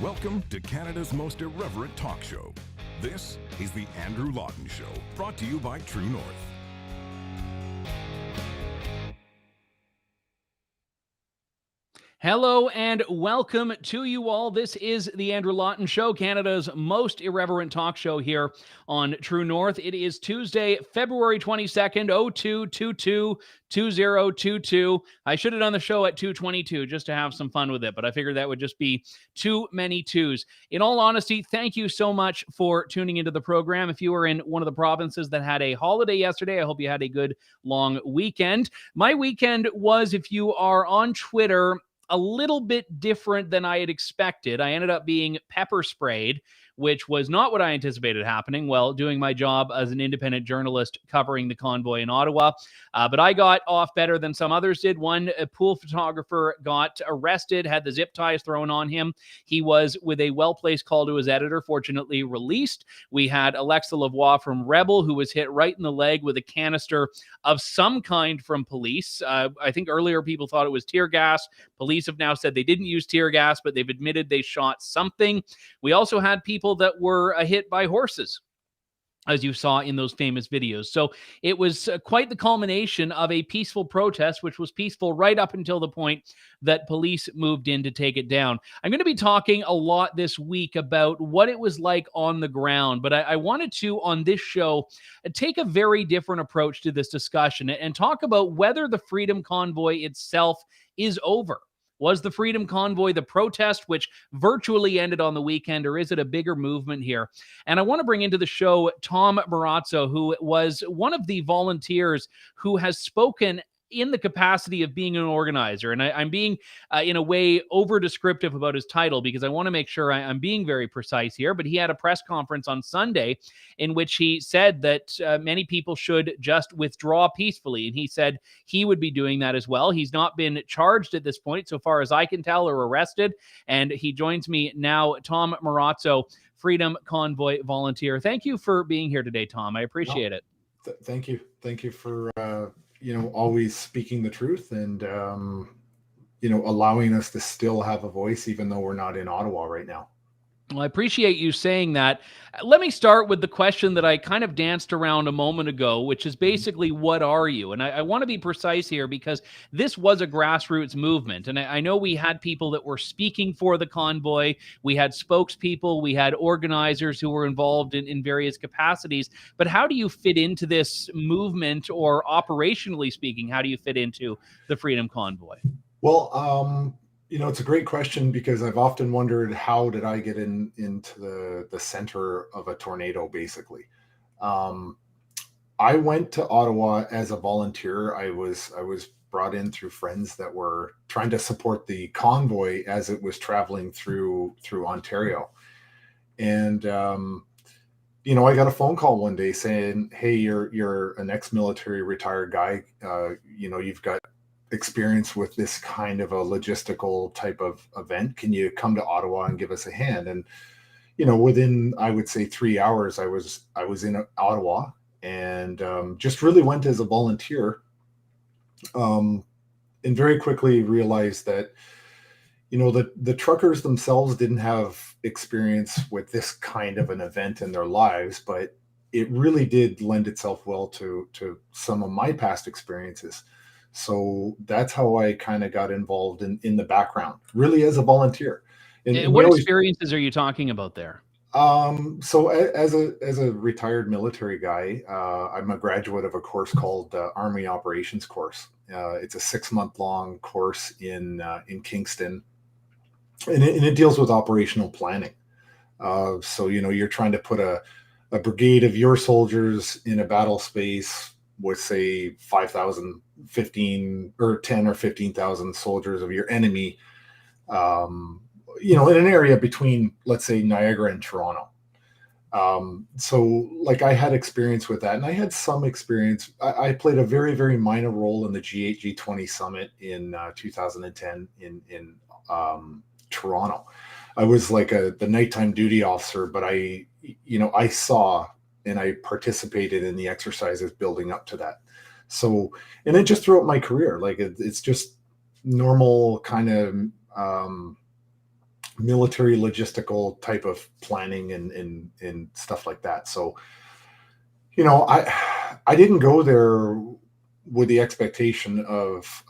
Welcome to Canada's most irreverent talk show. This is the Andrew Lawton Show, brought to you by True North. Hello and welcome to you all. This is the Andrew Lawton Show, Canada's most irreverent talk show here on True North. It is Tuesday, February 22nd, 2022. I should have done the show at 2:22 just to have some fun with it, but I figured that would just be too many twos. In all honesty, thank you so much for tuning into the program. If you were in one of the provinces that had a holiday yesterday, I hope you had a good long weekend. My weekend was, if you are on Twitter, a little bit different than I had expected. I ended up being pepper sprayed, which was not what I anticipated happening while doing my job as an independent journalist covering the convoy in Ottawa. But I got off better than some others did. One pool photographer got arrested, had the zip ties thrown on him. He was, with a well-placed call to his editor, fortunately released. We had Alexa Lavoie from Rebel, who was hit right in the leg with a canister of some kind from police. I think earlier people thought it was tear gas. Police have now said they didn't use tear gas, but they've admitted they shot something. We also had people that were hit by horses, as you saw in those famous videos. So it was quite the culmination of a peaceful protest, which was peaceful right up until the point that police moved in to take it down. I'm going to be talking a lot this week about what it was like on the ground, but I wanted to, on this show, take a very different approach to this discussion and talk about whether the Freedom Convoy itself is over. Was the Freedom Convoy the protest, which virtually ended on the weekend, or is it a bigger movement here? And I want to bring into the show Tom Marazzo, who was one of the volunteers who has spoken in the capacity of being an organizer. And I'm being, in a way, over-descriptive about his title because I want to make sure I'm being very precise here. But he had a press conference on Sunday in which he said that many people should just withdraw peacefully. And he said he would be doing that as well. He's not been charged at this point, so far as I can tell, or arrested. And he joins me now, Tom Marazzo, Freedom Convoy volunteer. Thank you for being here today, Tom. I appreciate it. Thank you. Thank you for always speaking the truth and, allowing us to still have a voice, even though we're not in Ottawa right now. Well, I appreciate you saying that. Let me start with the question that I kind of danced around a moment ago, which is basically, what are you? And I want to be precise here because this was a grassroots movement. And I know we had people that were speaking for the convoy. We had spokespeople. We had organizers who were involved in various capacities. But how do you fit into this movement, or operationally speaking, how do you fit into the Freedom Convoy? Well, it's a great question because I've often wondered, how did I get into the center of a tornado, basically. I went to Ottawa as a volunteer. I was brought in through friends that were trying to support the convoy as it was traveling through Ontario. And, I got a phone call one day saying, hey, you're an ex-military retired guy. You've got experience with this kind of a logistical type of event. Can you come to Ottawa and give us a hand? And, within, I would say 3 hours, I was in Ottawa and just really went as a volunteer. And very quickly realized that, the truckers themselves didn't have experience with this kind of an event in their lives, but it really did lend itself well to some of my past experiences. So that's how I kind of got involved in the background, really as a volunteer. And what experiences are you talking about there? So as a retired military guy, I'm a graduate of a course called Army Operations course. It's a 6-month-long course in Kingston, and it deals with operational planning. So you're trying to put a brigade of your soldiers in a battle space with, say, 5,000, 15 or 10 or 15,000 soldiers of your enemy, in an area between, let's say, Niagara and Toronto. So I had experience with that, and I had some experience. I played a very, very minor role in the G8, G20 summit in 2010 in Toronto. I was the nighttime duty officer, but I saw and I participated in the exercises building up to that. So, and then just throughout my career, it's just normal kind of military logistical type of planning and stuff like that. So, I didn't go there with the expectation of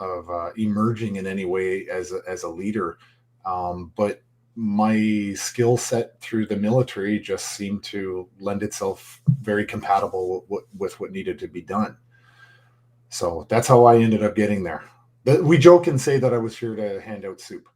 emerging in any way as a leader, but my skill set through the military just seemed to lend itself very compatible with what needed to be done. So that's how I ended up getting there. We joke and say that I was here to hand out soup.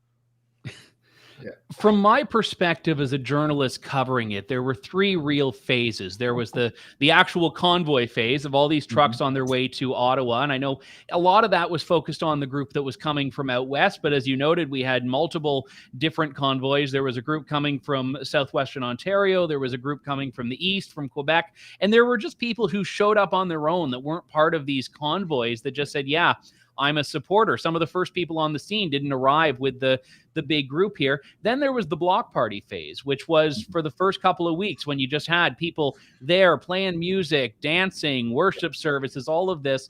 Yeah. From my perspective as a journalist covering it, there were three real phases. There was the actual convoy phase of all these trucks on their way to Ottawa. And I know a lot of that was focused on the group that was coming from out west. But as you noted, we had multiple different convoys. There was a group coming from southwestern Ontario. There was a group coming from the east, from Quebec. And there were just people who showed up on their own that weren't part of these convoys that just said, yeah, I'm a supporter. Some of the first people on the scene didn't arrive with the big group here. Then there was the block party phase, which was for the first couple of weeks when you just had people there playing music, dancing, worship services, all of this.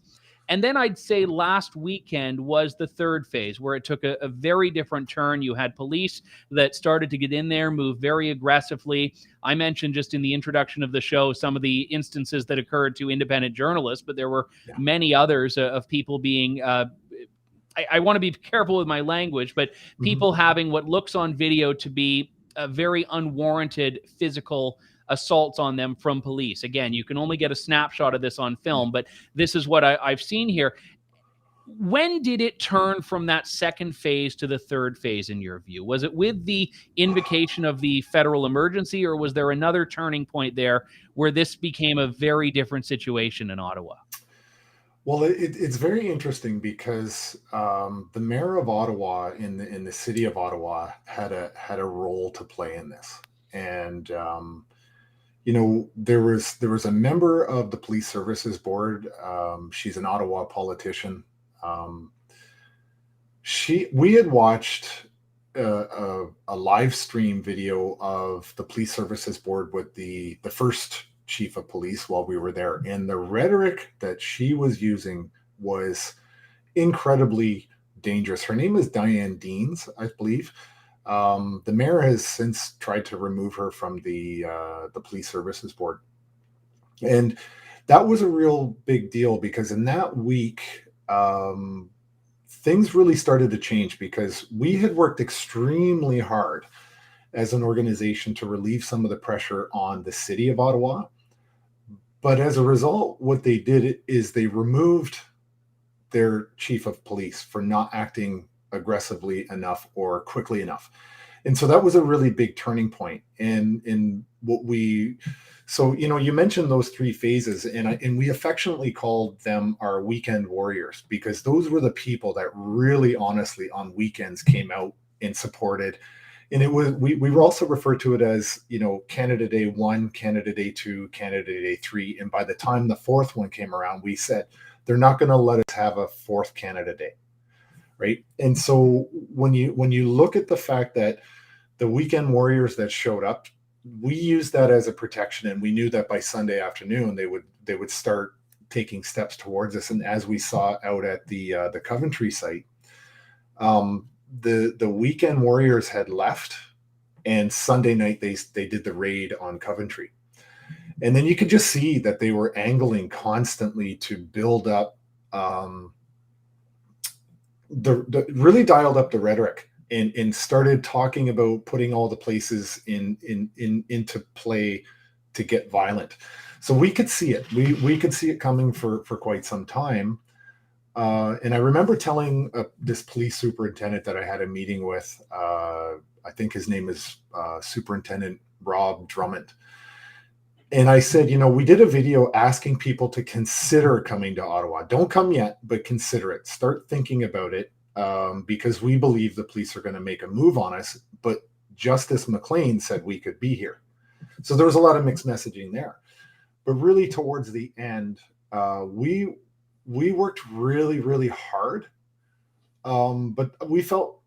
And then I'd say last weekend was the third phase, where it took a very different turn. You had police that started to get in there, move very aggressively. I mentioned just in the introduction of the show some of the instances that occurred to independent journalists, but there were many others of people being I want to be careful with my language, but people having what looks on video to be a very unwarranted physical assaults on them from police. Again, you can only get a snapshot of this on film, but this is what I've seen here. When did it turn from that second phase to the third phase, in your view? Was it with the invocation of the federal emergency, or was there another turning point there where this became a very different situation in Ottawa? Well, it's very interesting because the mayor of Ottawa in the city of Ottawa had a role to play in this, and there was a member of the police services board. She's an Ottawa politician. We had watched a live stream video of the police services board with the first chief of police while we were there, and the rhetoric that she was using was incredibly dangerous. Her name is Diane Deans, I believe. The mayor has since tried to remove her from the police services board, and that was a real big deal because in that week things really started to change, because we had worked extremely hard as an organization to relieve some of the pressure on the city of Ottawa. But as a result, what they did is they removed their chief of police for not acting aggressively enough or quickly enough. And so that was a really big turning point. And in what you mentioned those three phases, and we affectionately called them our weekend warriors, because those were the people that really honestly on weekends came out and supported. And it was we were also referred to it as, Canada Day 1, Canada Day 2, Canada Day 3. And by the time the fourth one came around, we said, they're not going to let us have a fourth Canada Day. Right. And so when you look at the fact that the weekend warriors that showed up, we used that as a protection. And we knew that by Sunday afternoon, they would start taking steps towards us. And as we saw out at the Coventry site, the weekend warriors had left, and Sunday night they did the raid on Coventry. And then you could just see that they were angling constantly to build up really dialed up the rhetoric and started talking about putting all the places into play to get violent. So we could see it. We could see it coming for quite some time. And I remember telling this police superintendent that I had a meeting with, I think his name is Superintendent Rob Drummond. And I said, we did a video asking people to consider coming to Ottawa. Don't come yet, but consider it. Start thinking about it, because we believe the police are going to make a move on us. But Justice McLean said we could be here. So there was a lot of mixed messaging there. But really towards the end, we worked really, really hard. But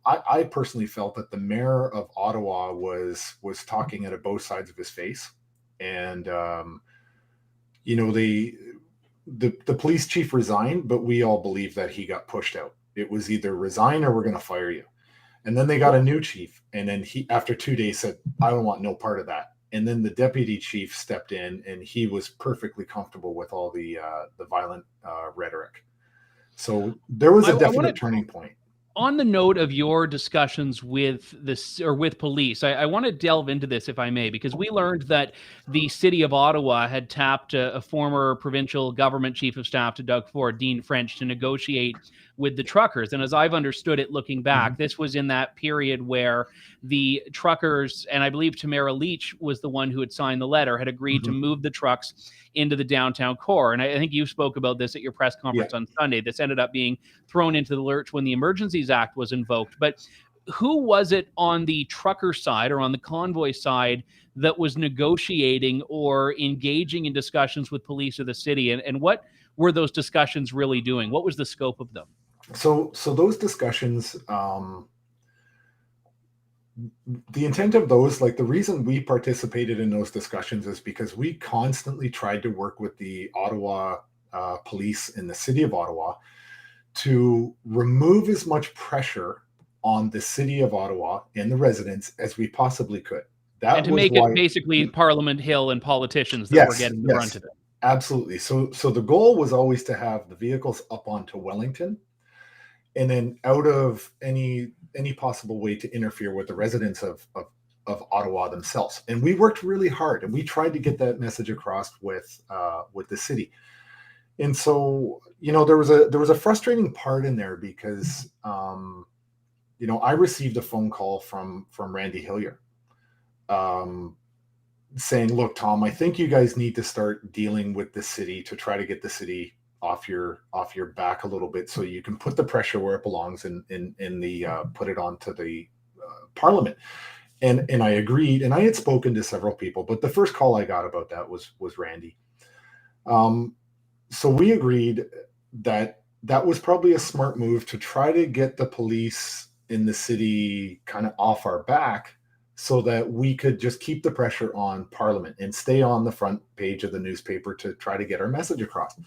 I personally felt that the mayor of Ottawa was talking out of both sides of his face. And, the police chief resigned, but we all believe that he got pushed out. It was either resign or we're going to fire you. And then they got a new chief. And then he, after 2 days, said, I don't want no part of that. And then the deputy chief stepped in, and he was perfectly comfortable with all the violent rhetoric. So there was a definite turning point. On the note of your discussions with this or with police, I want to delve into this, if I may, because we learned that the city of Ottawa had tapped a former provincial government chief of staff to Doug Ford, Dean French, to negotiate with the truckers. And as I've understood it, looking back, this was in that period where the truckers, and I believe Tamara Leach was the one who had signed the letter, had agreed to move the trucks into the downtown core. And I think you spoke about this at your press conference on Sunday. This ended up being thrown into the lurch when the Emergencies Act was invoked. But who was it on the trucker side or on the convoy side that was negotiating or engaging in discussions with police or the city? And what were those discussions really doing? What was the scope of them? So those discussions, the intent of those, like the reason we participated in those discussions is because we constantly tried to work with the Ottawa police in the city of Ottawa to remove as much pressure on the city of Ottawa and the residents as we possibly could. And to make it basically Parliament Hill and politicians that were getting the brunt of it. Absolutely. So the goal was always to have the vehicles up onto Wellington, and then out of any possible way to interfere with the residents of Ottawa themselves. And we worked really hard, and we tried to get that message across with the city. And so, there was a frustrating part in there because, I received a phone call from Randy Hillier, saying, look, Tom, I think you guys need to start dealing with the city to try to get the city off your back a little bit, so you can put the pressure where it belongs and put it onto the Parliament. And I agreed, and I had spoken to several people, but the first call I got about that was Randy. So we agreed that was probably a smart move to try to get the police in the city kind of off our back, so that we could just keep the pressure on Parliament and stay on the front page of the newspaper to try to get our message across.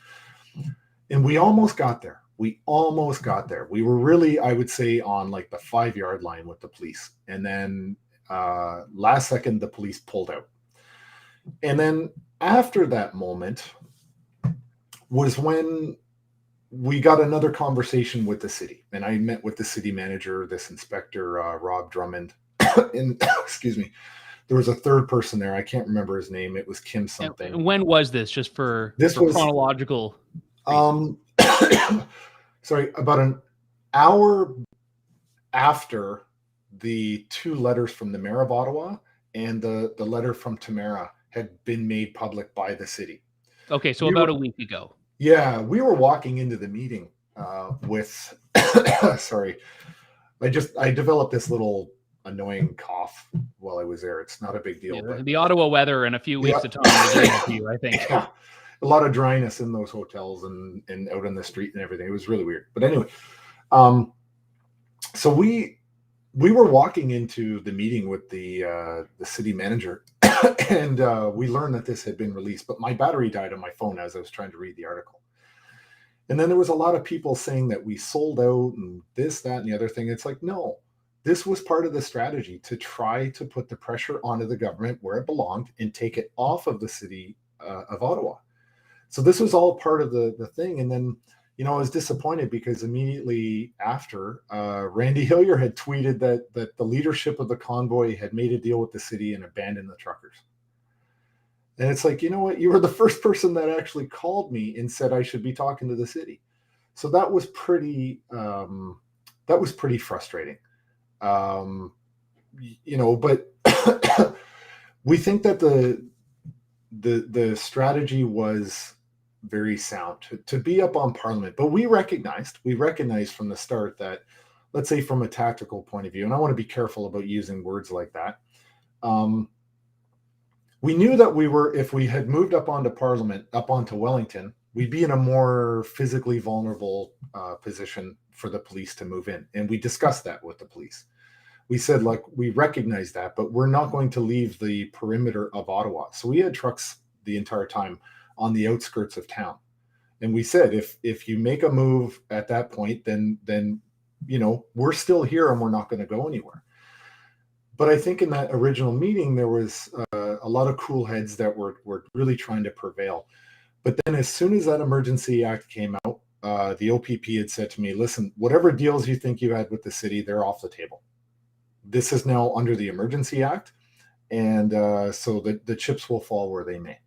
And we almost got there. We were really, I would say, on like the 5-yard line with the police. And then last second, the police pulled out. And then after that moment was when we got another conversation with the city. And I met with the city manager, this inspector, Rob Drummond. And excuse me, there was a third person there. I can't remember his name. It was Kim something. And when was this? Just for chronological. Sorry, about an hour after the 2 letters from the mayor of Ottawa and the letter from Tamara had been made public by the city. Okay, so about a week ago. Yeah, we were walking into the meeting with. Sorry, I developed this little annoying cough while I was there. It's not a big deal. Yeah, but the Ottawa weather in a few weeks of time is great for you, I think. Yeah, a lot of dryness in those hotels and out in the street and everything. It was really weird. But anyway, so we were walking into the meeting with the city manager, and we learned that this had been released. But my battery died on my phone as I was trying to read the article. And then there was a lot of people saying that we sold out and this, that, and the other thing. It's like, no. This was part of the strategy to try to put the pressure onto the government where it belonged and take it off of the city of Ottawa. So this was all part of the thing. And then, I was disappointed because immediately after, Randy Hillier had tweeted that the leadership of the convoy had made a deal with the city and abandoned the truckers. And it's like, you know what? You were the first person that actually called me and said I should be talking to the city. So that was pretty frustrating. But we think that the strategy was very sound to be up on Parliament, but we recognized from the start that, let's say from a tactical point of view, and I want to be careful about using words like that. We knew that if we had moved up onto Parliament, up onto Wellington, we'd be in a more physically vulnerable position for the police to move in. And we discussed that with the police. We said, like, we recognize that, but we're not going to leave the perimeter of Ottawa. So we had trucks the entire time on the outskirts of town. And we said, if you make a move at that point, then we're still here and we're not going to go anywhere. But I think in that original meeting, there was a lot of cool heads that were really trying to prevail. But then as soon as that Emergency Act came out, the OPP had said to me, listen, whatever deals you think you had with the city, they're off the table. This is now under the Emergency Act. And so the chips will fall where they may.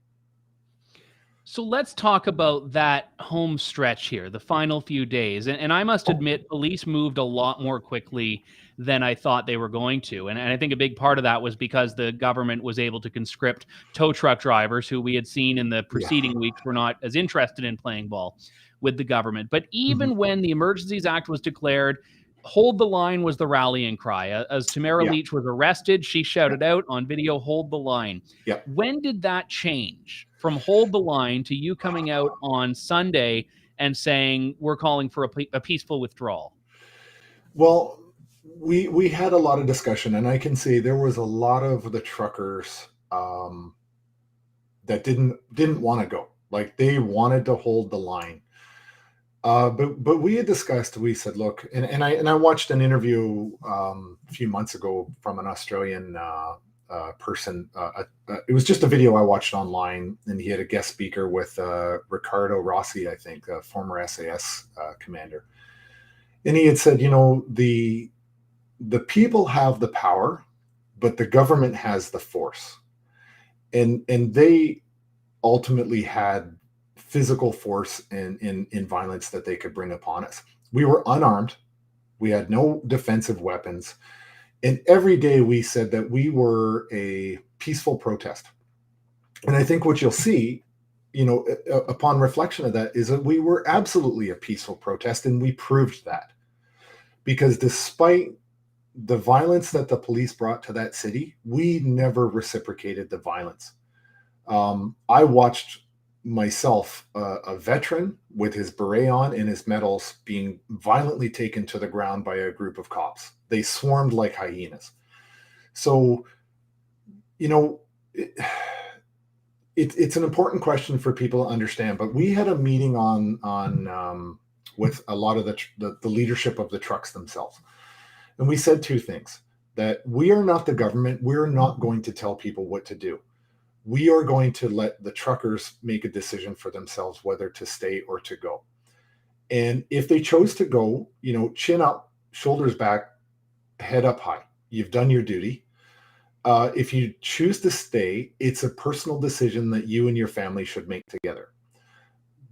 So let's talk about that home stretch here, the final few days. And I must admit, police moved a lot more quickly than I thought they were going to. And I think a big part of that was because the government was able to conscript tow truck drivers who we had seen in the preceding weeks were not as interested in playing ball with the government. But even when the Emergencies Act was declared, hold the line was the rallying cry. As Tamara Leach was arrested, she shouted out on video, hold the line. When did that change from hold the line to you coming out on Sunday and saying we're calling for a peaceful withdrawal? Well, we had a lot of discussion, and I can say there was a lot of the truckers that didn't want to go. Like, they wanted to hold the line. But we had discussed, we said, look, and I watched an interview a few months ago from an Australian person. It was just a video I watched online, and he had a guest speaker with Ricardo Rossi, I think, a former SAS commander. And he had said, the people have the power, but the government has the force. And they ultimately had physical force and violence that they could bring upon us. We were unarmed. We had no defensive weapons. And every day we said that we were a peaceful protest. And I think what you'll see, upon reflection of that, is that we were absolutely a peaceful protest. And we proved that. Because despite the violence that the police brought to that city, we never reciprocated the violence. I watched myself, a veteran with his beret on and his medals, being violently taken to the ground by a group of cops. They swarmed like hyenas. So, it's an important question for people to understand. But we had a meeting on with a lot of the leadership of the trucks themselves, and we said two things: that we are not the government. We're not going to tell people what to do. We are going to let the truckers make a decision for themselves whether to stay or to go. And if they chose to go, chin up, shoulders back, head up high. You've done your duty. If you choose to stay, it's a personal decision that you and your family should make together.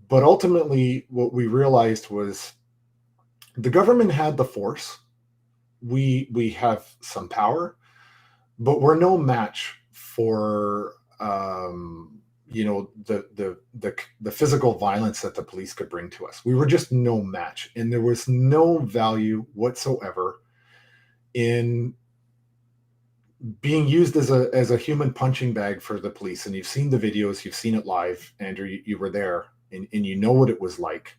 But ultimately, what we realized was the government had the force. We have some power, but we're no match for the physical violence that the police could bring to us. We were just no match, and there was no value whatsoever in being used as a human punching bag for the police. And you've seen the videos, you've seen it live, Andrew. You were there, and you know what it was like.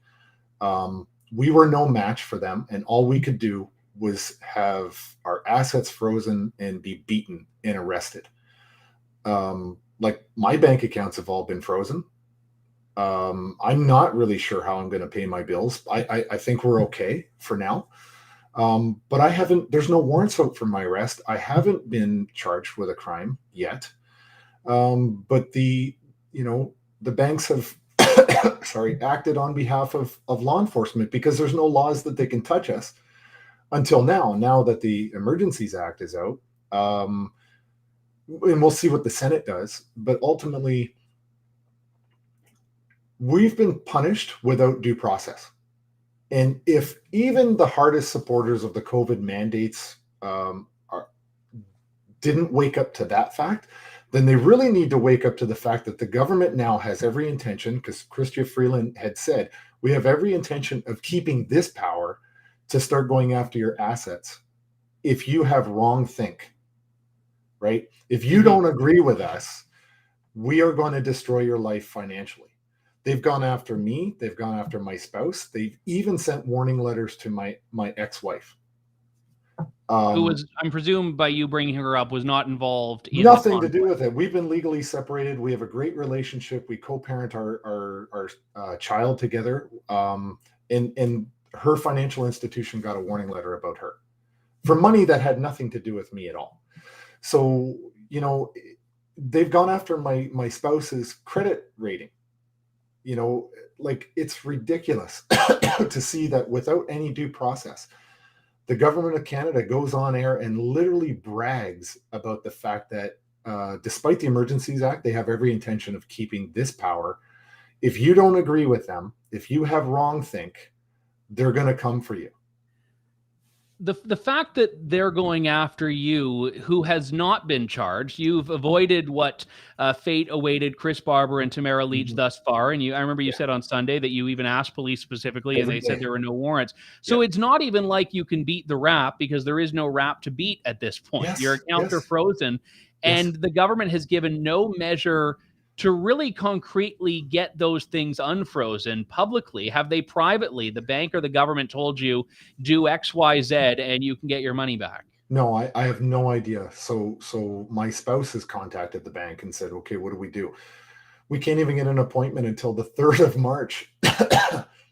We were no match for them, and all we could do was have our assets frozen and be beaten and arrested. Like, my bank accounts have all been frozen. I'm not really sure how I'm going to pay my bills. I think we're okay for now. But there's no warrants out for my arrest. I haven't been charged with a crime yet. But the banks have, acted on behalf of law enforcement, because there's no laws that they can touch us until now that the Emergencies Act is out. And we'll see what the Senate does. But ultimately, we've been punished without due process. And if even the hardest supporters of the COVID mandates didn't wake up to that fact, then they really need to wake up to the fact that the government now has every intention, because Chrystia Freeland had said, we have every intention of keeping this power to start going after your assets if you have wrong think. Right? If you don't agree with us, we are going to destroy your life financially. They've gone after me. They've gone after my spouse. They've even sent warning letters to my ex-wife. Who was, I'm presumed by you bringing her up, was not involved in nothing to do with it. We've been legally separated. We have a great relationship. We co-parent our child together. And her financial institution got a warning letter about her for money that had nothing to do with me at all. So, you know, they've gone after my spouse's credit rating. You know, like, it's ridiculous to see that without any due process, the government of Canada goes on air and literally brags about the fact that despite the Emergencies Act, they have every intention of keeping this power. If you don't agree with them, if you have wrongthink, they're going to come for you. The fact that they're going after you, who has not been charged, you've avoided what fate awaited Chris Barber and Tamara Leach thus far. And I remember you said on Sunday that you even asked police specifically, and they said there were no warrants. So it's not even like you can beat the rap, because there is no rap to beat at this point. Your accounts are frozen, and the government has given no measure to really concretely get those things unfrozen publicly. Have they privately, the bank or the government, told you do X, Y, Z and you can get your money back? No, I have no idea. So my spouse has contacted the bank and said, okay, what do we do? We can't even get an appointment until the 3rd of March.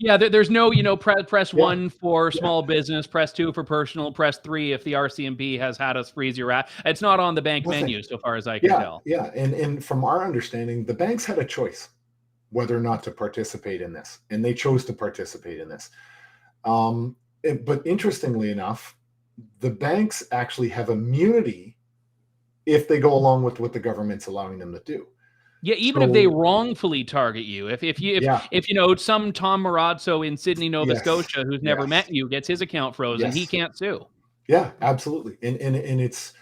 Yeah, there's no, press 1 for small business, press 2 for personal, press 3 if the RCMP has had us freeze your app. It's not on the bank menu, so far as I can tell. Yeah, and from our understanding, the banks had a choice whether or not to participate in this, and they chose to participate in this. But interestingly enough, the banks actually have immunity if they go along with what the government's allowing them to do. Yeah, even if they wrongfully target you, if some Tom Marazzo in Sydney, Nova Scotia, who's never met you, gets his account frozen, he can't sue. Yeah, absolutely, and it's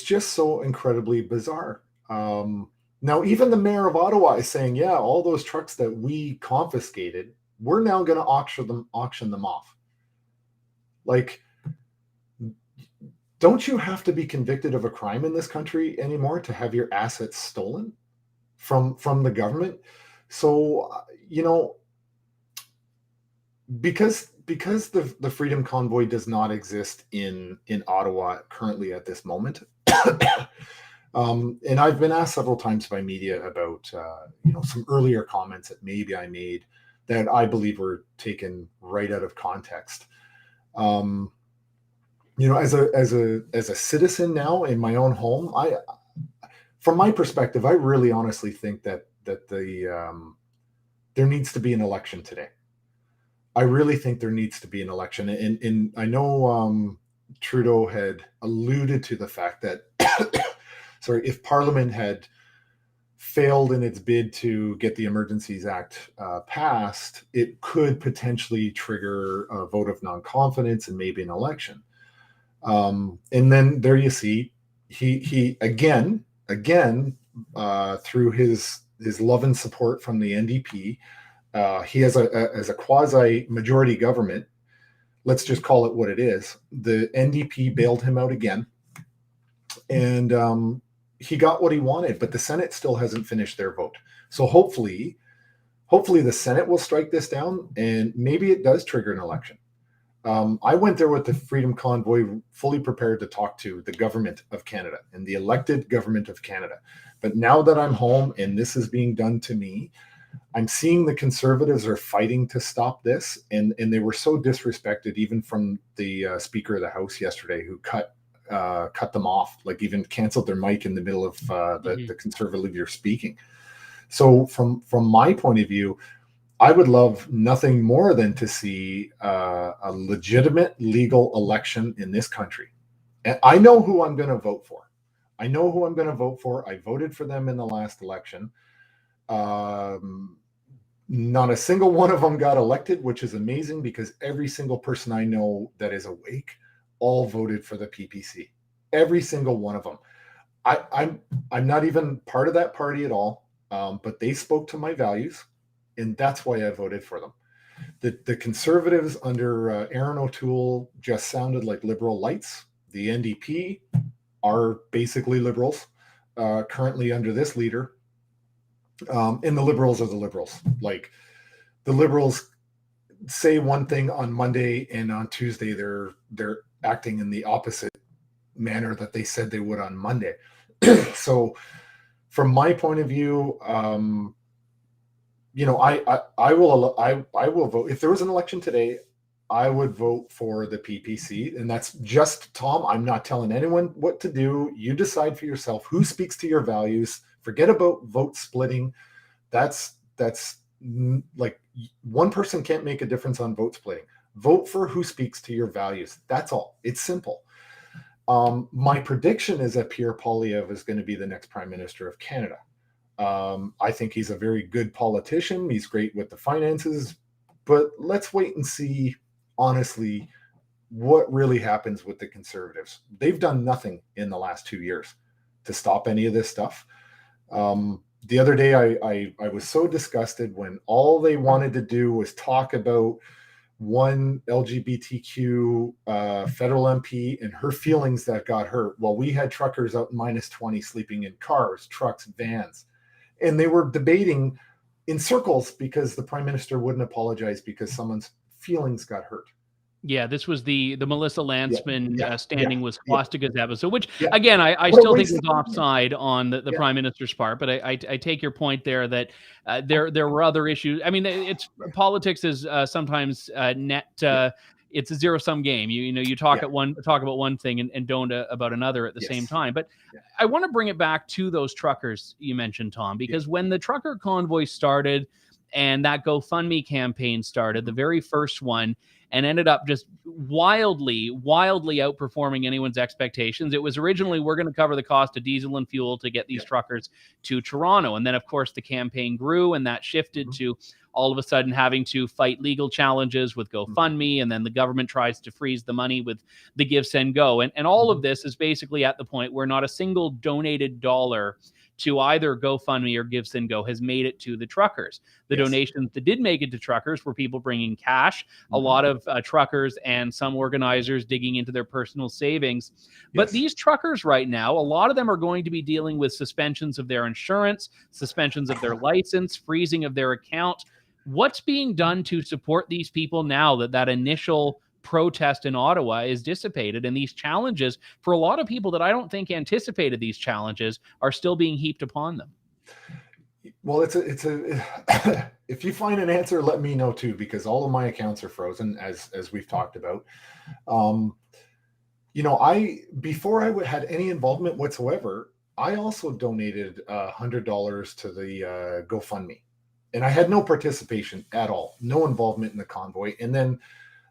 just so incredibly bizarre. Now, even the mayor of Ottawa is saying, yeah, all those trucks that we confiscated, we're now going to auction them off. Like, don't you have to be convicted of a crime in this country anymore to have your assets stolen from the government? So, because the Freedom Convoy does not exist in Ottawa currently at this moment, and I've been asked several times by media about some earlier comments that maybe I made that I believe were taken right out of context. As a citizen now in my own home, from my perspective, I really honestly think that there needs to be an election today. I really think there needs to be an election, and I know Trudeau had alluded to the fact that if Parliament had failed in its bid to get the Emergencies Act passed, it could potentially trigger a vote of non-confidence and maybe an election. And then there you see, he again through his love and support from the NDP, he has as a quasi majority government. Let's just call it what it is. The NDP bailed him out again, and he got what he wanted, but the Senate still hasn't finished their vote. So hopefully the Senate will strike this down, and maybe it does trigger an election. I went there with the Freedom Convoy fully prepared to talk to the government of Canada and the elected government of Canada. But now that I'm home and this is being done to me, I'm seeing the Conservatives are fighting to stop this. And they were so disrespected, even from the Speaker of the House yesterday, who cut them off, like even canceled their mic in the middle of the Conservative leader speaking. So from my point of view, I would love nothing more than to see a legitimate legal election in this country. And I know who I'm going to vote for. I voted for them in the last election. Not a single one of them got elected, which is amazing because every single person I know that is awake all voted for the PPC. Every single one of them. I'm not even part of that party at all, but they spoke to my values. And that's why I voted for them. The Conservatives under Aaron O'Toole just sounded like liberal lights. The NDP are basically liberals currently under this leader. And the Liberals are the Liberals. Like, the Liberals say one thing on Monday, and on Tuesday they're acting in the opposite manner that they said they would on Monday. So from my point of view, I will vote. If there was an election today, I would vote for the PPC. And that's just, Tom, I'm not telling anyone what to do. You decide for yourself who speaks to your values. Forget about vote splitting. That's like, one person can't make a difference on vote splitting. Vote for who speaks to your values. That's all. It's simple. My prediction is that Pierre Poilievre is going to be the next Prime Minister of Canada. I think he's a very good politician. He's great with the finances, but let's wait and see, honestly, what really happens with the Conservatives. They've done nothing in the last 2 years to stop any of this stuff. The other day, I was so disgusted when all they wanted to do was talk about one LGBTQ federal MP and her feelings that got hurt. Well, we had truckers out in -20 sleeping in cars, trucks, vans, and they were debating in circles because the Prime Minister wouldn't apologize because someone's feelings got hurt. Yeah, this was the Melissa Lantsman standing with yeah. swastikas episode, which again, I still think is offside on the Prime Minister's part. But I take your point there that there were other issues. I mean, it's politics is sometimes it's a zero-sum game. You talk about one thing and don't about another at the same time. But I want to bring it back to those truckers you mentioned, Tom, because when the Trucker Convoy started and that GoFundMe campaign started, the very first one, and ended up just wildly outperforming anyone's expectations. It was originally, we're going to cover the cost of diesel and fuel to get these truckers to Toronto. And then, of course, the campaign grew, and that shifted to all of a sudden having to fight legal challenges with GoFundMe. And then the government tries to freeze the money with the Give, Send, Go. And all of this is basically at the point where not a single donated dollar to either GoFundMe or Give, Send, Go has made it to the truckers. The donations that did make it to truckers were people bringing cash, a lot of truckers and some organizers digging into their personal savings. But these truckers right now, a lot of them are going to be dealing with suspensions of their insurance, suspensions of their license, freezing of their account. What's being done to support these people now that initial protest in Ottawa is dissipated, and these challenges for a lot of people that I don't think anticipated these challenges are still being heaped upon them? Well, it's a if you find an answer, let me know too, because all of my accounts are frozen, as we've talked about. Before I had any involvement whatsoever, I also donated $100 to the GoFundMe, and I had no participation at all, no involvement in the convoy. And then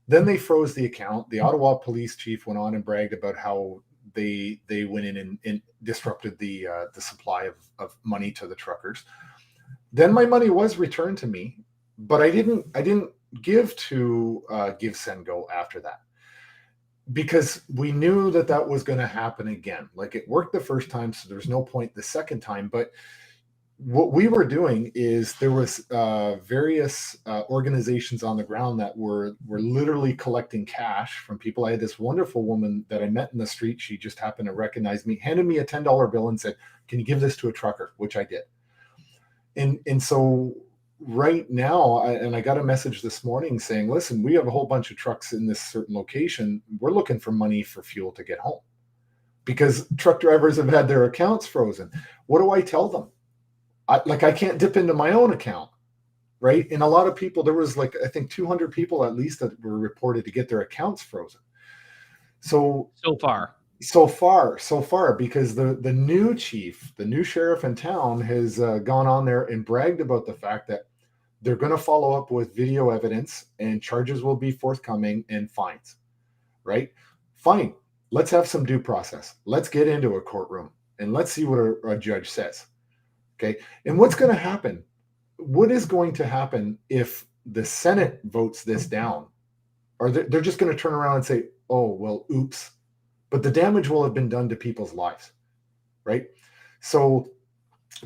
they froze the account. The Ottawa police chief went on and bragged about how they went in and disrupted the supply of money to the truckers. Then my money was returned to me, but I didn't give to Give, Send, Go after that, because we knew that was going to happen again. Like, it worked the first time, so there's no point the second time. But what we were doing is there was various organizations on the ground that were literally collecting cash from people. I had this wonderful woman that I met in the street. She just happened to recognize me, handed me a $10 bill and said, "Can you give this to a trucker?" Which I did. And so right now, I got a message this morning saying, "Listen, we have a whole bunch of trucks in this certain location. We're looking for money for fuel to get home," because truck drivers have had their accounts frozen. What do I tell them? I can't dip into my own account, right? And a lot of people, there was I think 200 people at least that were reported to get their accounts frozen. So far, because the new chief, the new sheriff in town has gone on there and bragged about the fact that they're going to follow up with video evidence and charges will be forthcoming and fines, right? Fine. Let's have some due process. Let's get into a courtroom and let's see what a judge says. Okay. And what's going to happen? What is going to happen if the Senate votes this down? Or they're just going to turn around and say, "Oh, well, oops." But the damage will have been done to people's lives, right? So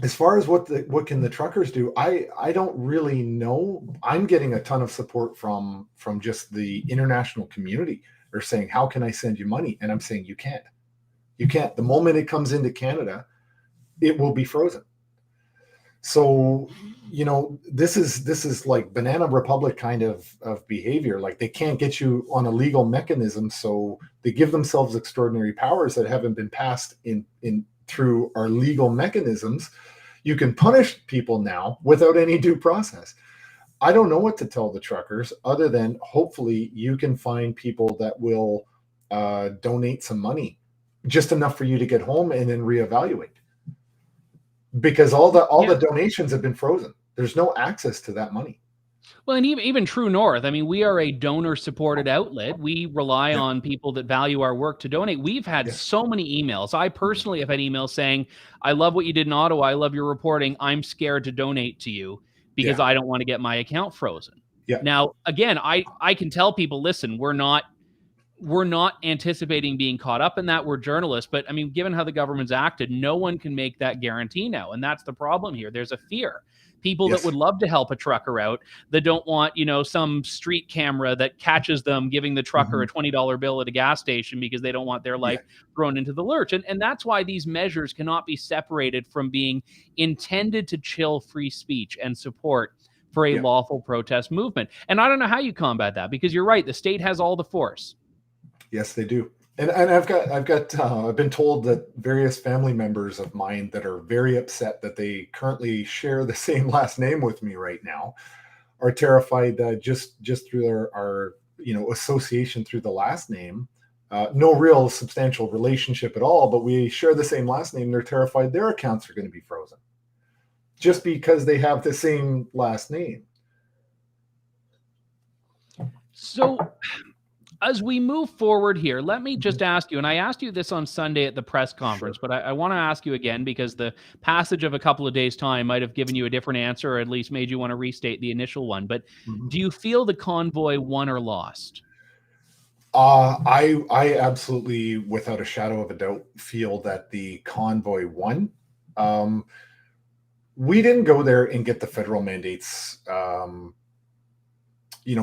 as far as what can the truckers do, I don't really know. I'm getting a ton of support from just the international community. They're saying, "How can I send you money?" And I'm saying, you can't. The moment it comes into Canada, it will be frozen. So, this is like Banana Republic kind of behavior. Like, they can't get you on a legal mechanism, so they give themselves extraordinary powers that haven't been passed in through our legal mechanisms. You can punish people now without any due process. I don't know what to tell the truckers other than hopefully you can find people that will donate some money, just enough for you to get home and then reevaluate. Because all the donations have been frozen. There's no access to that money. Well, and even True North, I mean, we are a donor-supported outlet. We rely on people that value our work to donate. We've had so many emails. I personally have had emails saying, I love what you did in Ottawa. I love your reporting. I'm scared to donate to you because I don't want to get my account frozen. Now, again, I can tell people, listen, we're not anticipating being caught up in that. We're journalists. But I mean, given how the government's acted, no one can make that guarantee now. And that's the problem here. There's a fear. People that would love to help a trucker out that don't want, some street camera that catches them giving the trucker a $20 bill at a gas station because they don't want their life thrown into the lurch. And that's why these measures cannot be separated from being intended to chill free speech and support for a lawful protest movement. And I don't know how you combat that, because you're right. The state has all the force. Yes, they do. And I've been told that various family members of mine that are very upset that they currently share the same last name with me right now are terrified that just through our association through the last name, no real substantial relationship at all, but we share the same last name. They're terrified their accounts are going to be frozen just because they have the same last name. So as we move forward here, let me just ask you, and I asked you this on Sunday at the press conference, but I want to ask you again because the passage of a couple of days' time might have given you a different answer, or at least made you want to restate the initial one. But do you feel the convoy won or lost? I absolutely, without a shadow of a doubt, feel that the convoy won. We didn't go there and get the federal mandates,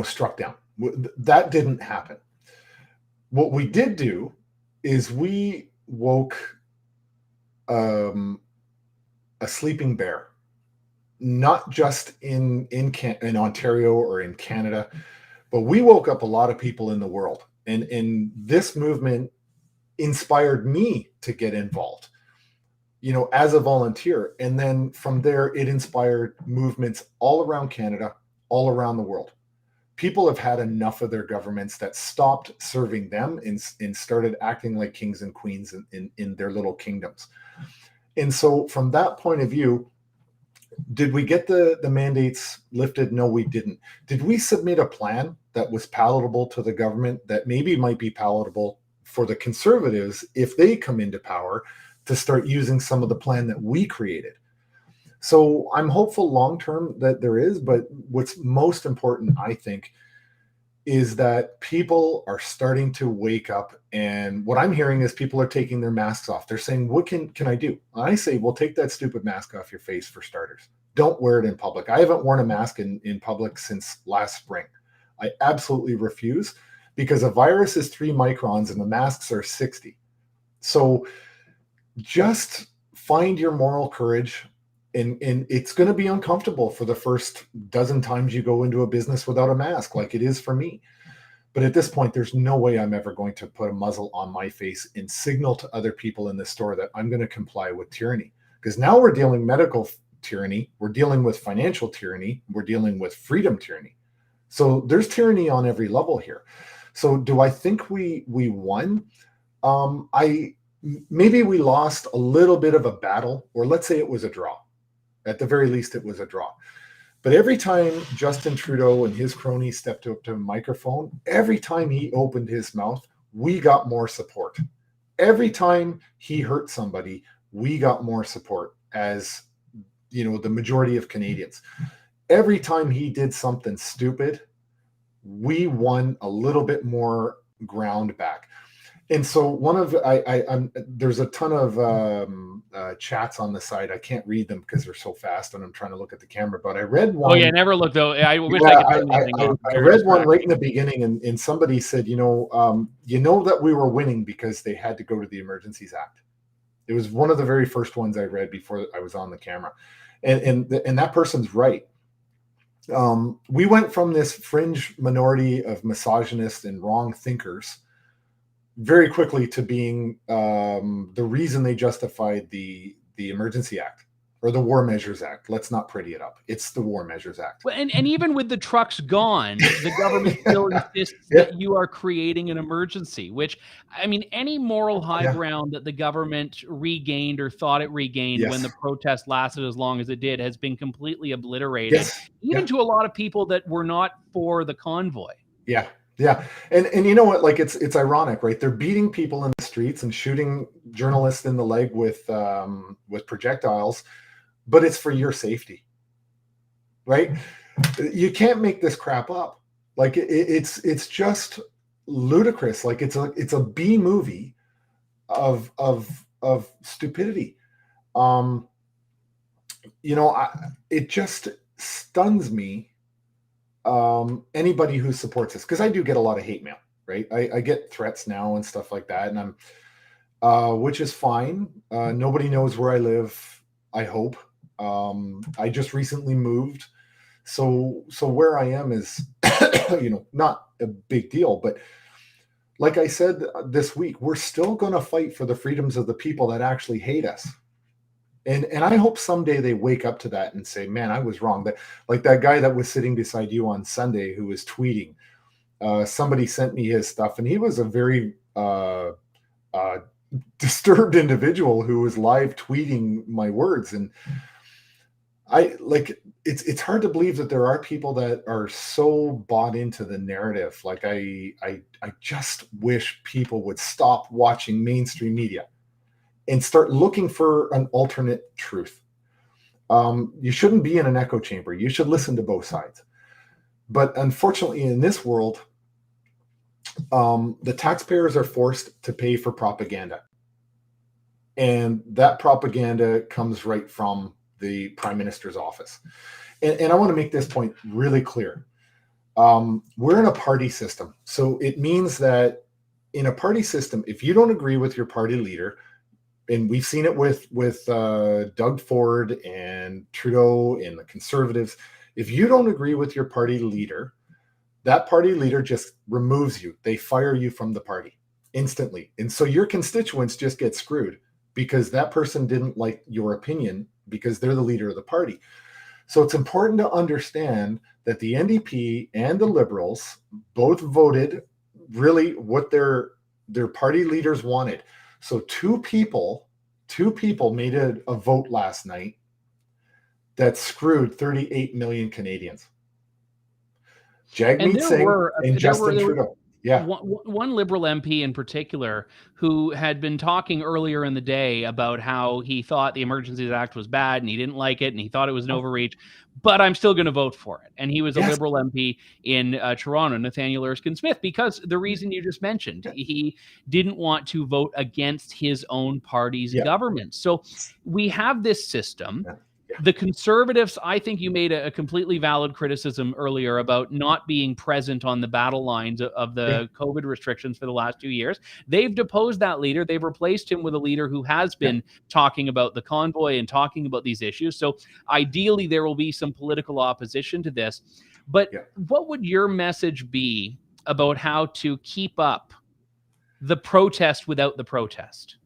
struck down. That didn't happen. What we did do is we woke a sleeping bear, not just in Ontario or in Canada, but we woke up a lot of people in the world. And this movement inspired me to get involved, as a volunteer. And then from there, it inspired movements all around Canada, all around the world. People have had enough of their governments that stopped serving them and started acting like kings and queens in their little kingdoms. And so from that point of view, did we get the mandates lifted? No, we didn't. Did we submit a plan that was palatable to the government that maybe might be palatable for the Conservatives if they come into power to start using some of the plan that we created? So I'm hopeful long-term that there is, but what's most important, I think, is that people are starting to wake up. And what I'm hearing is people are taking their masks off. They're saying, what can I do? I say, well, take that stupid mask off your face for starters. Don't wear it in public. I haven't worn a mask in public since last spring. I absolutely refuse, because a virus is 3 microns and the masks are 60. So just find your moral courage. And it's going to be uncomfortable for the first dozen times you go into a business without a mask, like it is for me. But at this point, there's no way I'm ever going to put a muzzle on my face and signal to other people in the store that I'm going to comply with tyranny. Because now we're dealing medical tyranny, we're dealing with financial tyranny, we're dealing with freedom tyranny. So there's tyranny on every level here. So do I think we won? Maybe we lost a little bit of a battle, or let's say it was a draw. At the very least, it was a draw. But every time Justin Trudeau and his cronies stepped up to a microphone, every time he opened his mouth, we got more support. Every time he hurt somebody, we got more support as, the majority of Canadians. Every time he did something stupid, we won a little bit more ground back. And so there's a ton of chats on the site. I can't read them because they're so fast, and I'm trying to look at the camera. But I read one. Oh yeah, never look though. I wish I could turn anything on. I read one right in the beginning, and somebody said, that we were winning because they had to go to the Emergencies Act. It was one of the very first ones I read before I was on the camera, and that person's right. We went from this fringe minority of misogynists and wrong thinkers very quickly to being the reason they justified the Emergency Act. or the War Measures Act. Let's not pretty it up. It's the War Measures Act. Well, and even with the trucks gone, the government still insists Yeah. that you are creating an emergency, which, I mean, any moral high Yeah. ground that the government regained or thought it regained when the protest lasted as long as it did has been completely obliterated, Yes. even to a lot of people that were not for the convoy. Yeah. Yeah. And you know what? Like it's ironic, right? They're beating people in the streets and shooting journalists in the leg with projectiles, but it's for your safety, right? You can't make this crap up. Like it's just ludicrous. Like it's a B movie of stupidity. It just stuns me. Anybody who supports this, because I do get a lot of hate mail, right? I get threats now and stuff like that, and I'm which is fine. Nobody knows where I live, I hope. I just recently moved, so where I am is not a big deal, but like I said this week, we're still going to fight for the freedoms of the people that actually hate us. And I hope someday they wake up to that and say, man, I was wrong. That, like that guy that was sitting beside you on Sunday who was tweeting, somebody sent me his stuff, and he was a very disturbed individual who was live tweeting my words. And it's hard to believe that there are people that are so bought into the narrative. Like I just wish people would stop watching mainstream media and start looking for an alternate truth. You shouldn't be in an echo chamber. You should listen to both sides. But unfortunately, in this world, the taxpayers are forced to pay for propaganda. And that propaganda comes right from the Prime Minister's office. And I want to make this point really clear. We're in a party system. So it means that in a party system, if you don't agree with your party leader, and we've seen it with Doug Ford and Trudeau and the Conservatives. If you don't agree with your party leader, that party leader just removes you. They fire you from the party instantly. And so your constituents just get screwed because that person didn't like your opinion because they're the leader of the party. So it's important to understand that the NDP and the Liberals both voted really what their party leaders wanted. So two people made a vote last night that screwed 38 million Canadians. Jagmeet Singh and Justin Trudeau. Yeah. One Liberal MP in particular who had been talking earlier in the day about how he thought the Emergencies Act was bad and he didn't like it and he thought it was an overreach, but I'm still going to vote for it. And he was a Liberal MP in Toronto, Nathaniel Erskine-Smith, because the reason you just mentioned, he didn't want to vote against his own party's government. So we have this system. The Conservatives, I think you made a completely valid criticism earlier about not being present on the battle lines of the COVID restrictions for the last 2 years. They've deposed that leader. They've replaced him with a leader who has been talking about the convoy and talking about these issues. So ideally, there will be some political opposition to this. But what would your message be about how to keep up the protest without the protest?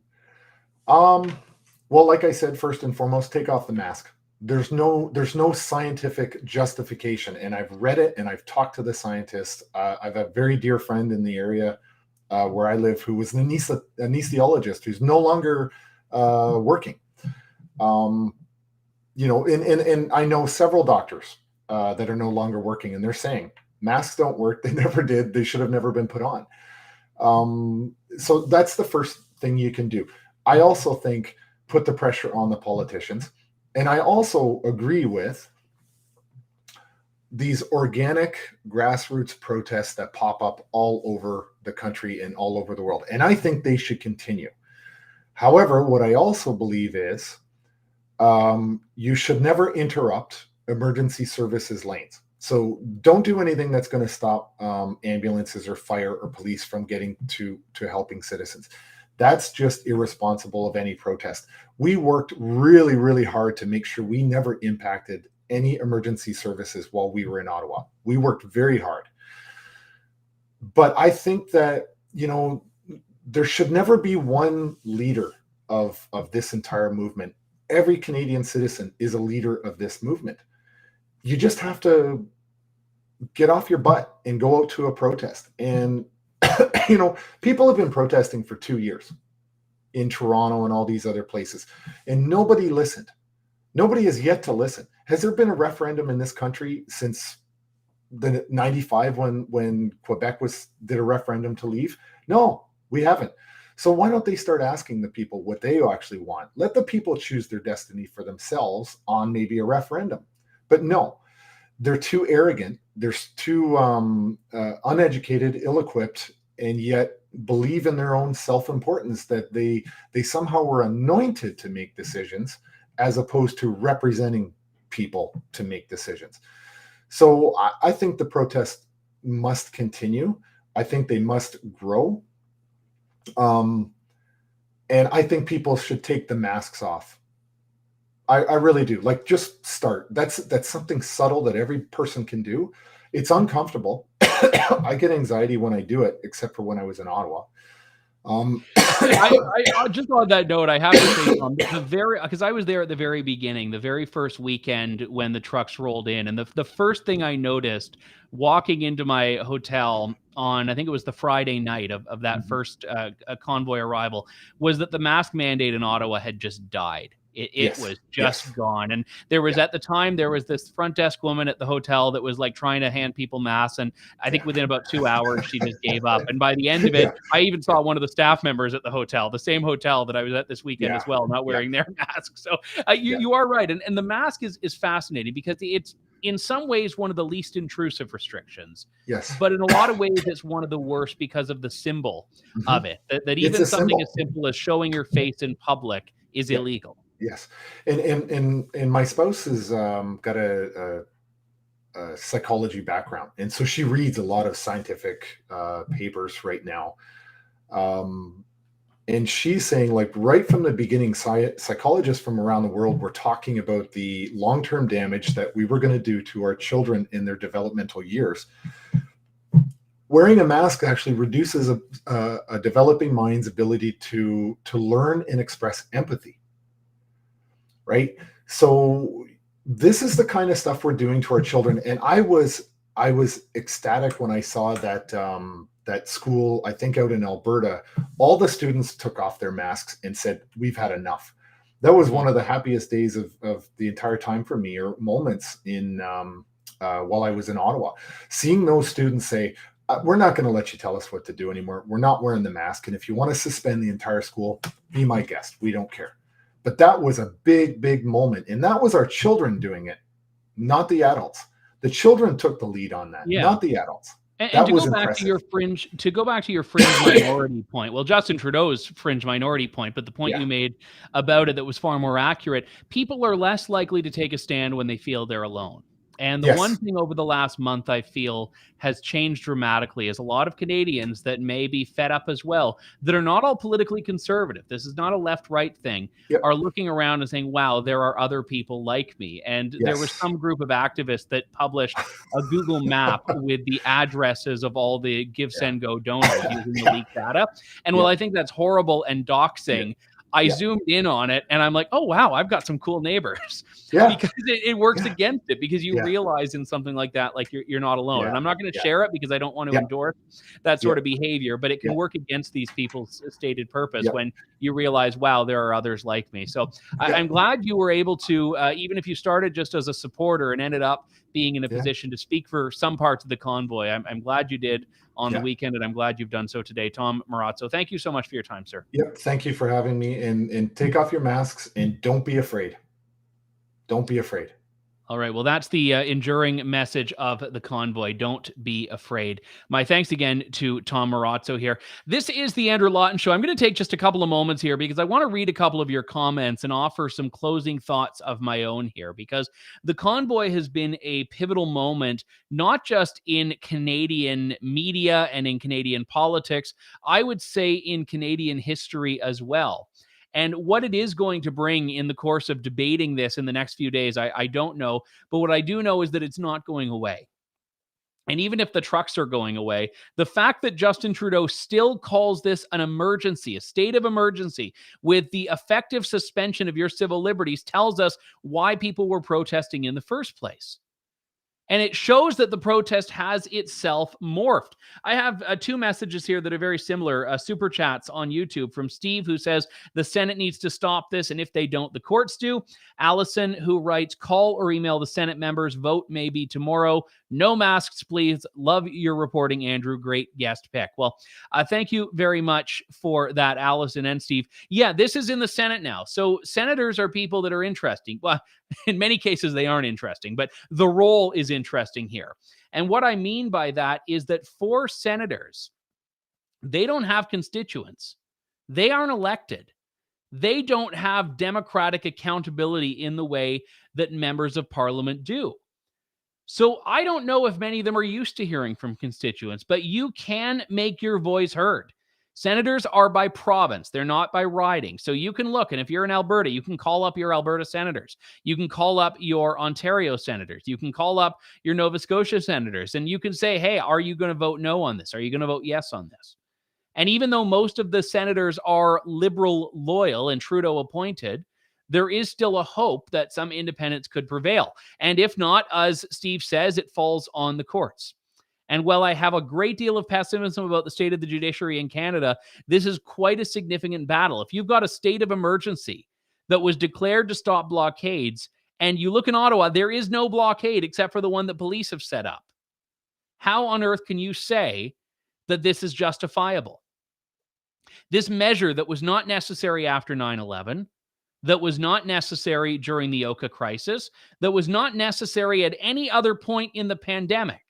Well, like I said, first and foremost, take off the mask. There's no scientific justification, and I've read it and I've talked to the scientists. I have a very dear friend in the area where I live who was an anesthesiologist who's no longer working. And I know several doctors that are no longer working, and they're saying masks don't work. They never did. They should have never been put on. So that's the first thing you can do. I also think put the pressure on the politicians. And I also agree with these organic grassroots protests that pop up all over the country and all over the world. And I think they should continue. However, what I also believe is you should never interrupt emergency services lanes. So don't do anything that's going to stop ambulances or fire or police from getting to helping citizens. That's just irresponsible of any protest. We worked really, really hard to make sure we never impacted any emergency services while we were in Ottawa. We worked very hard. But I think that, there should never be one leader of this entire movement. every Canadian citizen is a leader of this movement. You just have to get off your butt and go out to a protest. And, people have been protesting for 2 years in Toronto and all these other places, and nobody listened. Nobody has yet to listen. Has there been a referendum in this country since the 95 when Quebec did a referendum to leave? No, we haven't. So why don't they start asking the people what they actually want? Let the people choose their destiny for themselves on maybe a referendum. But no, they're too arrogant. They're too uneducated, ill-equipped, and yet believe in their own self-importance, that they somehow were anointed to make decisions as opposed to representing people to make decisions. So I think the protest must continue. I think they must grow. And I think people should take the masks off. I really do. Like, just start. That's something subtle that every person can do. It's uncomfortable. I get anxiety when I do it, except for when I was in Ottawa. I just on that note, I have to say, because I was there at the very beginning, the very first weekend when the trucks rolled in, and the first thing I noticed walking into my hotel on, I think it was the Friday night of that first convoy arrival, was that the mask mandate in Ottawa had just died. It was just gone. And there was, at the time, there was this front desk woman at the hotel that was like trying to hand people masks. And I think within about 2 hours, she just gave up. And by the end of it, I even saw one of the staff members at the hotel, the same hotel that I was at this weekend as well, not wearing their mask. So you are right. And the mask is fascinating because it's in some ways one of the least intrusive restrictions. Yes. But in a lot of ways, it's one of the worst because of the symbol of it. That even something as simple as showing your face in public is illegal. Yes, and my spouse has got a psychology background, and so she reads a lot of scientific papers right now, and she's saying, like, right from the beginning, psychologists from around the world were talking about the long-term damage that we were going to do to our children in their developmental years. Wearing a mask actually reduces a developing mind's ability to learn and express empathy. Right. So this is the kind of stuff we're doing to our children. And I was ecstatic when I saw that school, I think out in Alberta, all the students took off their masks and said, we've had enough. That was one of the happiest days of the entire time for me, or moments while I was in Ottawa, seeing those students say, we're not going to let you tell us what to do anymore. We're not wearing the mask. And if you want to suspend the entire school, be my guest. We don't care. But that was a big, big moment. And that was our children doing it, not the adults. The children took the lead on that, not the adults. And to go back to your fringe minority point, well, Justin Trudeau's fringe minority point, but the point you made about it that was far more accurate, people are less likely to take a stand when they feel they're alone. And the one thing over the last month I feel has changed dramatically is a lot of Canadians that may be fed up as well, that are not all politically conservative. This is not a left-right thing, are looking around and saying, wow, there are other people like me. And there was some group of activists that published a Google map with the addresses of all the Give, Send, Go donors using the leaked data. And while I think that's horrible and doxing, I zoomed in on it and I'm like, oh, wow, I've got some cool neighbors. Because it works against it, because you realize in something like that, like you're not alone. And I'm not going to share it because I don't want to endorse that sort of behavior, but it can work against these people's stated purpose when you realize, wow, there are others like me. So I'm glad you were able to, even if you started just as a supporter and ended up being in a position to speak for some parts of the convoy. I'm glad you did on the weekend, and I'm glad you've done so today. Tom Marazzo, thank you so much for your time, sir. Yep. Thank you for having me, and take off your masks and don't be afraid. Don't be afraid. All right. Well, that's the enduring message of the convoy. Don't be afraid. My thanks again to Tom Marazzo here. This is the Andrew Lawton Show. I'm going to take just a couple of moments here because I want to read a couple of your comments and offer some closing thoughts of my own here, because the convoy has been a pivotal moment, not just in Canadian media and in Canadian politics, I would say in Canadian history as well. And what it is going to bring in the course of debating this in the next few days, I don't know. But what I do know is that it's not going away. And even if the trucks are going away, the fact that Justin Trudeau still calls this an emergency, a state of emergency, with the effective suspension of your civil liberties tells us why people were protesting in the first place. And it shows that the protest has itself morphed. I have 2 messages here that are very similar, super chats on YouTube from Steve, who says the Senate needs to stop this, and if they don't, the courts do. Allison, who writes, call or email the Senate members, vote maybe tomorrow. No masks, please. Love your reporting, Andrew. Great guest pick. Well, thank you very much for that, Allison and Steve. Yeah, this is in the Senate now. So senators are people that are interesting. Well, in many cases, they aren't interesting, but the role is interesting here. And what I mean by that is that for senators, they don't have constituents. They aren't elected. They don't have democratic accountability in the way that members of parliament do. So I don't know if many of them are used to hearing from constituents, but you can make your voice heard. Senators are by province. They're not by riding. So you can look, and if you're in Alberta, you can call up your Alberta senators. You can call up your Ontario senators. You can call up your Nova Scotia senators, and you can say, hey, are you going to vote no on this? Are you going to vote yes on this? And even though most of the senators are Liberal loyal and Trudeau appointed, there is still a hope that some independence could prevail. And if not, as Steve says, it falls on the courts. And while I have a great deal of pessimism about the state of the judiciary in Canada, this is quite a significant battle. If you've got a state of emergency that was declared to stop blockades, and you look in Ottawa, there is no blockade except for the one that police have set up. How on earth can you say that this is justifiable? This measure that was not necessary after 9/11, that was not necessary during the Oka crisis, that was not necessary at any other point in the pandemic,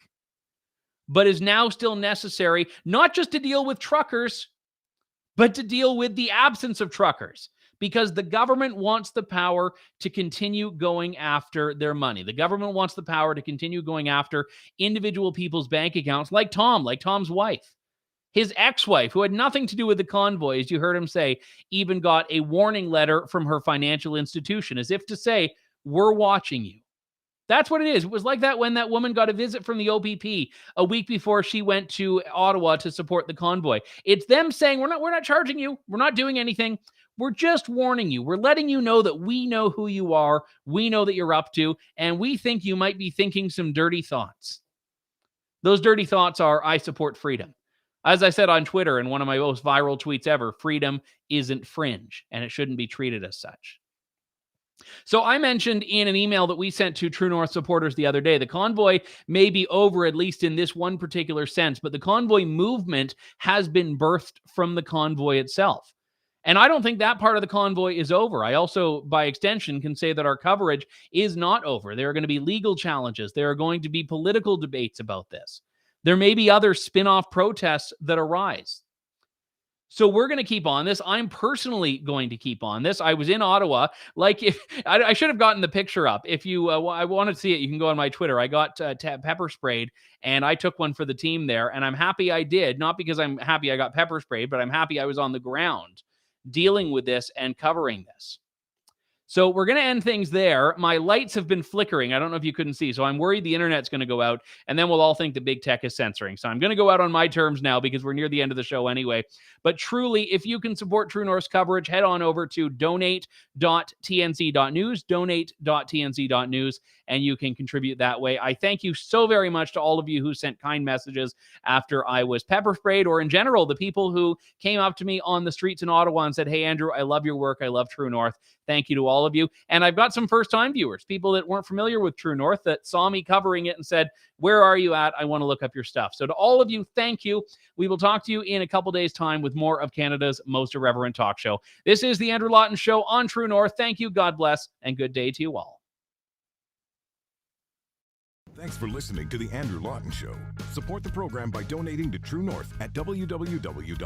but is now still necessary, not just to deal with truckers, but to deal with the absence of truckers, because the government wants the power to continue going after their money. The government wants the power to continue going after individual people's bank accounts, like Tom's wife. His ex-wife, who had nothing to do with the convoy, as you heard him say, even got a warning letter from her financial institution, as if to say, we're watching you. That's what it is. It was like that when that woman got a visit from the OPP a week before she went to Ottawa to support the convoy. It's them saying, we're not charging you. We're not doing anything. We're just warning you. We're letting you know that we know who you are. We know that you're up to, and we think you might be thinking some dirty thoughts. Those dirty thoughts are, I support freedom. As I said on Twitter in one of my most viral tweets ever, freedom isn't fringe, and it shouldn't be treated as such. So I mentioned in an email that we sent to True North supporters the other day, the convoy may be over, at least in this one particular sense, but the convoy movement has been birthed from the convoy itself. And I don't think that part of the convoy is over. I also, by extension, can say that our coverage is not over. There are going to be legal challenges. There are going to be political debates about this. There may be other spin-off protests that arise. So we're going to keep on this. I'm personally going to keep on this. I was in Ottawa. Like, if I should have gotten the picture up. If you I want to see it, you can go on my Twitter. I got pepper sprayed, and I took one for the team there, and I'm happy I did. Not because I'm happy I got pepper sprayed, but I'm happy I was on the ground dealing with this and covering this. So we're going to end things there. My lights have been flickering. I don't know if you couldn't see. So I'm worried the internet's going to go out, and then we'll all think the big tech is censoring. So I'm going to go out on my terms now because we're near the end of the show anyway. But truly, if you can support True North's coverage, head on over to donate.tnc.news, donate.tnc.news, and you can contribute that way. I thank you so very much to all of you who sent kind messages after I was pepper sprayed, or in general, the people who came up to me on the streets in Ottawa and said, hey, Andrew, I love your work. I love True North. Thank you to all of you. And I've got some first-time viewers, people that weren't familiar with True North, that saw me covering it and said, where are you at? I want to look up your stuff. So to all of you, thank you. We will talk to you in a couple days' time with more of Canada's most irreverent talk show. This is the Andrew Lawton Show on True North. Thank you, God bless, and good day to you all. Thanks for listening to the Andrew Lawton Show. Support the program by donating to True North at www.tnc.news.